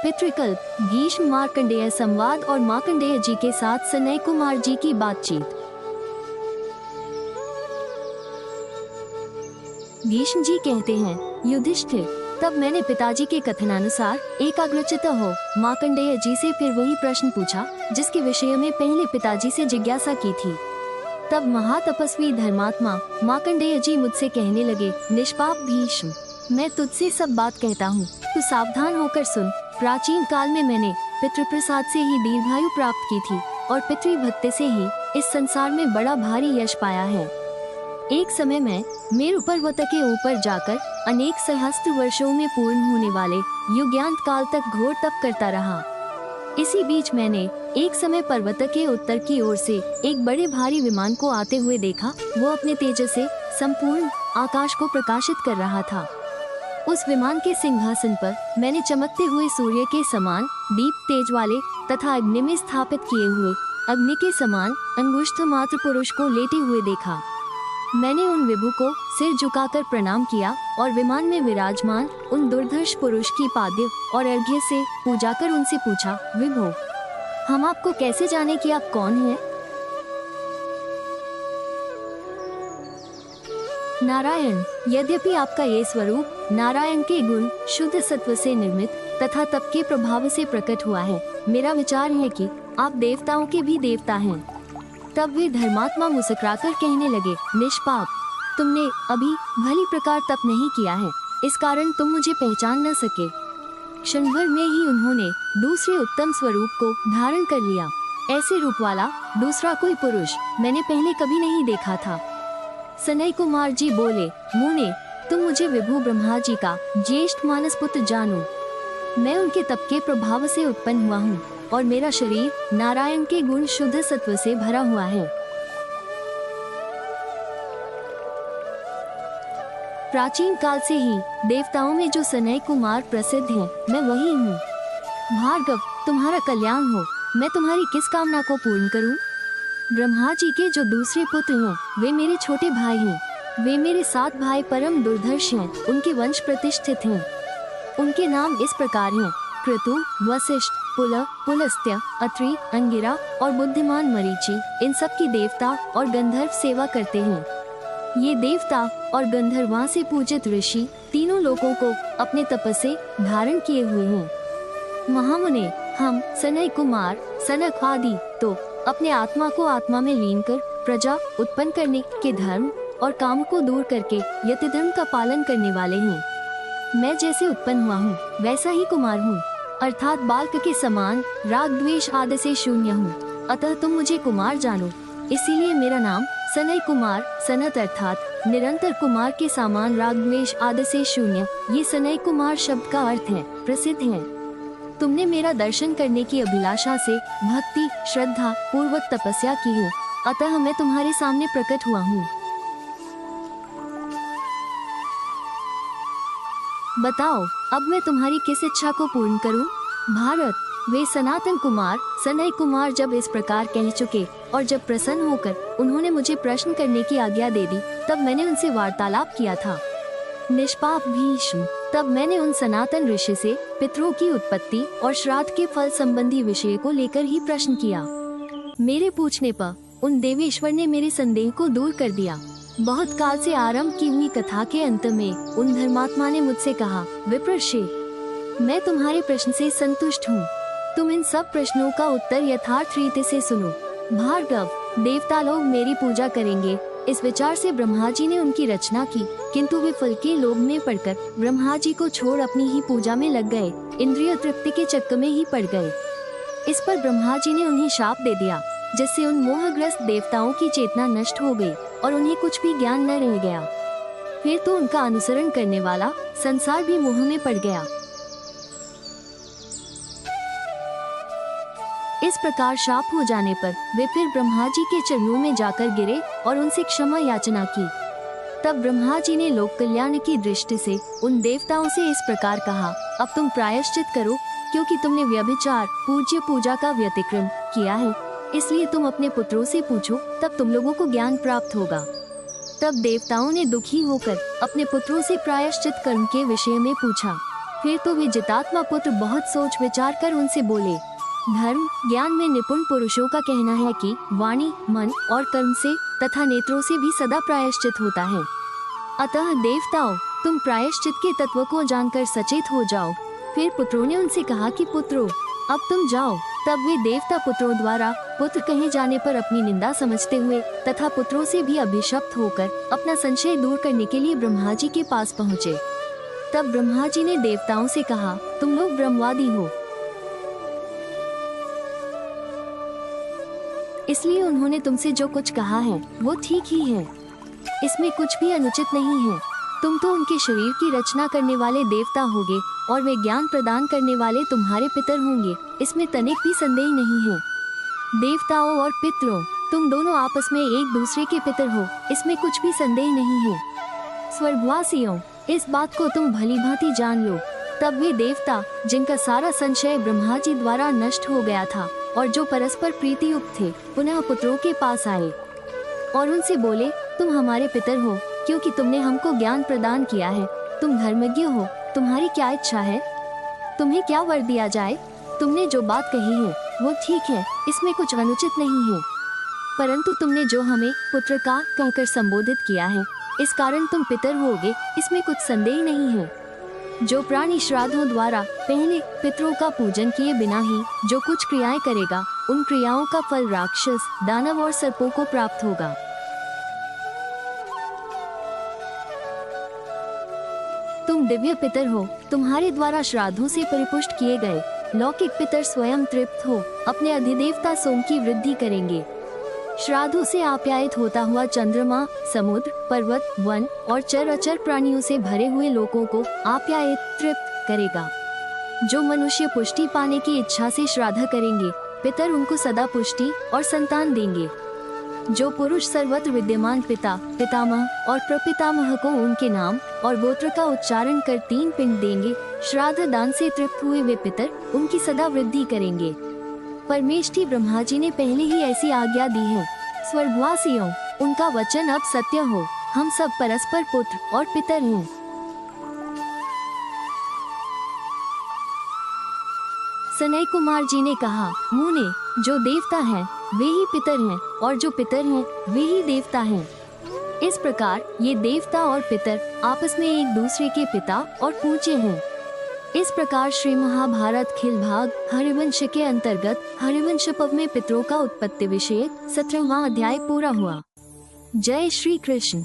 पितृकल्प, भीष्म मार्कंडेय संवाद और मार्कंडेय जी के साथ सनय कुमार जी की बातचीत। भीष्म जी कहते हैं, युधिष्ठिर, तब मैंने पिताजी के कथनानुसार एकाग्रचित्त हो मार्कंडेय जी से फिर वही प्रश्न पूछा जिसके विषय में पहले पिताजी से जिज्ञासा की थी। तब महातपस्वी धर्मात्मा मार्कंडेय जी मुझसे कहने लगे, निष्पाप भीष्म, मैं तुझसे सब बात कहता हूँ, तू सावधान होकर सुन। प्राचीन काल में मैंने पितृप्रसाद से ही दीर्घायु प्राप्त की थी और पितृभक्ति से ही इस संसार में बड़ा भारी यश पाया है। एक समय मैं मेरु पर्वत के ऊपर जाकर अनेक सहस्त्र वर्षों में पूर्ण होने वाले युगांत काल तक घोर तप करता रहा। इसी बीच मैंने एक समय पर्वत के उत्तर की ओर से एक बड़े भारी विमान को आते हुए देखा। वो अपने तेज से संपूर्ण आकाश को प्रकाशित कर रहा था। उस विमान के सिंहासन पर मैंने चमकते हुए सूर्य के समान दीप तेज वाले तथा अग्नि में स्थापित किए हुए अग्नि के समान अंगुष्ठ मात्र पुरुष को लेटे हुए देखा। मैंने उन विभु को सिर झुकाकर प्रणाम किया और विमान में विराजमान उन दुर्धर्ष पुरुष की पाद्य और अर्घ्य से पूजा कर उनसे पूछा, विभो, हम आपको कैसे जाने कि आप कौन हैं? नारायण, यद्यपि आपका ये स्वरूप नारायण के गुण शुद्ध सत्व से निर्मित तथा तप के प्रभाव से प्रकट हुआ है, मेरा विचार है कि आप देवताओं के भी देवता हैं। तब वे धर्मात्मा मुस्कुराकर कहने लगे, निष्पाप, तुमने अभी भली प्रकार तप नहीं किया है, इस कारण तुम मुझे पहचान न सके। क्षण भर में ही उन्होंने दूसरे उत्तम स्वरूप को धारण कर लिया। ऐसे रूप वाला दूसरा कोई पुरुष मैंने पहले कभी नहीं देखा था। सनय कुमार जी बोले, मुने, तुम मुझे विभु ब्रह्मा जी का ज्येष्ठ मानस पुत्र जानो। मैं उनके तप के प्रभाव से उत्पन्न हुआ हूँ और मेरा शरीर नारायण के गुण शुद्ध सत्व से भरा हुआ है। प्राचीन काल से ही देवताओं में जो सनय कुमार प्रसिद्ध हैं, मैं वही हूँ। भार्गव, तुम्हारा कल्याण हो, मैं तुम्हारी किस कामना को पूर्ण करूँ? ब्रह्मा जी के जो दूसरे पुत्र हैं, वे मेरे छोटे भाई हैं। वे मेरे 7 भाई परम दुर्धर्ष हैं, उनके वंश प्रतिष्ठित हैं। उनके नाम इस प्रकार हैं, क्रतु, वशिष्ठ, पुल, पुलस्त्य, अत्रि, अंगिरा और बुद्धिमान मरीचि। इन सब की देवता और गंधर्व सेवा करते हैं। ये देवता और गंधर्वां से पूजित ऋषि तीनों लोगों को अपने तपस्से धारण किए हुए हैं। महामुने, हम सनय कुमार, सनक आदि तो अपने आत्मा को आत्मा में लीन कर प्रजा उत्पन्न करने के धर्म और काम को दूर करके यति धर्म का पालन करने वाले हैं। मैं जैसे उत्पन्न हुआ हूँ वैसा ही कुमार हूँ, अर्थात बालक के समान राग द्वेष आदि से शून्य हूँ। अतः तुम मुझे कुमार जानो। इसीलिए मेरा नाम सनय कुमार, सनत अर्थात निरंतर कुमार के समान राग द्वेष आदि से शून्य, ये सनय कुमार शब्द का अर्थ है, प्रसिद्ध है। तुमने मेरा दर्शन करने की अभिलाषा से भक्ति श्रद्धा पूर्वक तपस्या की है, अतः मैं तुम्हारे सामने प्रकट हुआ हूँ। बताओ, अब मैं तुम्हारी किस इच्छा को पूर्ण करूँ? भारत, वे सनातन कुमार सनय कुमार जब इस प्रकार कह चुके और जब प्रसन्न होकर उन्होंने मुझे प्रश्न करने की आज्ञा दे दी, तब मैंने उनसे वार्तालाप किया था। निष्पाप भीष्म, तब मैंने उन सनातन ऋषि से पितरों की उत्पत्ति और श्राद्ध के फल संबंधी विषय को लेकर ही प्रश्न किया। मेरे पूछने पर उन देवेश्वर ने मेरे संदेह को दूर कर दिया। बहुत काल से आरंभ की हुई कथा के अंत में उन धर्मात्मा ने मुझसे कहा, विप्रर्षि, मैं तुम्हारे प्रश्न से संतुष्ट हूँ। तुम इन सब प्रश्नों का उत्तर यथार्थ रीति से सुनो। भार्गव, देवता लोग मेरी पूजा करेंगे, इस विचार से ब्रह्मा जी ने उनकी रचना की, किंतु वे फल के लोभ में पड़कर ब्रह्मा जी को छोड़ अपनी ही पूजा में लग गए, इंद्रिय तृप्ति के चक्कर में ही पड़ गए। इस पर ब्रह्मा जी ने उन्हें शाप दे दिया, जिससे उन मोहग्रस्त देवताओं की चेतना नष्ट हो गई और उन्हें कुछ भी ज्ञान न रह गया। फिर तो उनका अनुसरण करने वाला संसार भी मोह में पड़ गया। इस प्रकार शाप हो जाने पर वे फिर ब्रह्मा जी के चरणों में जाकर गिरे और उनसे क्षमा याचना की। तब ब्रह्मा जी ने लोक कल्याण की दृष्टि से उन देवताओं से इस प्रकार कहा, अब तुम प्रायश्चित करो, क्योंकि तुमने व्यभिचार पूज्य पूजा का व्यतिक्रम किया है, इसलिए तुम अपने पुत्रों से पूछो, तब तुम लोगों को ज्ञान प्राप्त होगा। तब देवताओं ने दुखी होकर अपने पुत्रों से प्रायश्चित कर्म के विषय में पूछा। फिर तो वे जितात्मा पुत्र बहुत सोच विचार कर उनसे बोले, धर्म ज्ञान में निपुण पुरुषों का कहना है कि वाणी, मन और कर्म से तथा नेत्रों से भी सदा प्रायश्चित होता है। अतः देवताओं, तुम प्रायश्चित के तत्व को जानकर सचेत हो जाओ। फिर पुत्रों ने उनसे कहा कि पुत्रों, अब तुम जाओ। तब वे देवता पुत्रों द्वारा पुत्र कहे जाने पर अपनी निंदा समझते हुए तथा पुत्रों से भी अभिशप्त होकर अपना संशय दूर करने के लिए ब्रह्मा जी के पास पहुँचे। तब ब्रह्मा जी ने देवताओं से कहा, तुम लोग ब्रह्मवादी हो, इसलिए उन्होंने तुमसे जो कुछ कहा है वो ठीक ही है, इसमें कुछ भी अनुचित नहीं है। तुम तो उनके शरीर की रचना करने वाले देवता होगे और वे ज्ञान प्रदान करने वाले तुम्हारे पितर होंगे, इसमें तनिक भी संदेह नहीं है। देवताओं और पितरों, तुम दोनों आपस में एक दूसरे के पितर हो, इसमें कुछ भी संदेह नहीं है। स्वर्गवासियों, इस बात को तुम भली भांति जान लो। तब वे देवता, जिनका सारा संशय ब्रह्मा जी द्वारा नष्ट हो गया था और जो परस्पर प्रीति युक्त थे, पुनः पुत्रों के पास आए और उनसे बोले, तुम हमारे पितर हो, क्योंकि तुमने हमको ज्ञान प्रदान किया है। तुम धर्मज्ञ हो, तुम्हारी क्या इच्छा है? तुम्हें क्या वर दिया जाए? तुमने जो बात कही है वो ठीक है, इसमें कुछ अनुचित नहीं है, परंतु तुमने जो हमें पुत्र का कहकर संबोधित किया है, इस कारण तुम पितर होगे, इसमें कुछ संदेह नहीं है। जो प्राणी श्राद्धों द्वारा पहले पितरों का पूजन किए बिना ही जो कुछ क्रियाएं करेगा, उन क्रियाओं का फल राक्षस, दानव और सर्पों को प्राप्त होगा। तुम दिव्य पितर हो, तुम्हारे द्वारा श्राद्धों से परिपुष्ट किए गए लौकिक पितर स्वयं तृप्त हो अपने अधिदेवता सोम की वृद्धि करेंगे। श्राद्धों से आप्यायित होता हुआ चंद्रमा, समुद्र, पर्वत, वन और चर अचर प्राणियों से भरे हुए लोगों को आप्यायित, तृप्त करेगा। जो मनुष्य पुष्टि पाने की इच्छा से श्राद्ध करेंगे, पितर उनको सदा पुष्टि और संतान देंगे। जो पुरुष सर्वत्र विद्यमान पिता, पितामह और प्रपितामह को उनके नाम और गोत्र का उच्चारण कर 3 पिंड देंगे, श्राद्ध दान से तृप्त हुए वे पितर उनकी सदा वृद्धि करेंगे। परमेष्ठी ब्रह्मा जी ने पहले ही ऐसी आज्ञा दी है। स्वर्गवासियों, उनका वचन अब सत्य हो, हम सब परस्पर पुत्र और पितर हैं। सनय कुमार जी ने कहा, मुने, जो देवता हैं वे ही पितर हैं और जो पितर हैं वे ही देवता हैं। इस प्रकार ये देवता और पितर आपस में एक दूसरे के पिता और पूज्य हैं। इस प्रकार श्री महाभारत खिल भाग हरिवंश के अंतर्गत हरिवंश पर्व में पितरों का उत्पत्ति विषय 17वां अध्याय पूरा हुआ। जय श्री कृष्ण।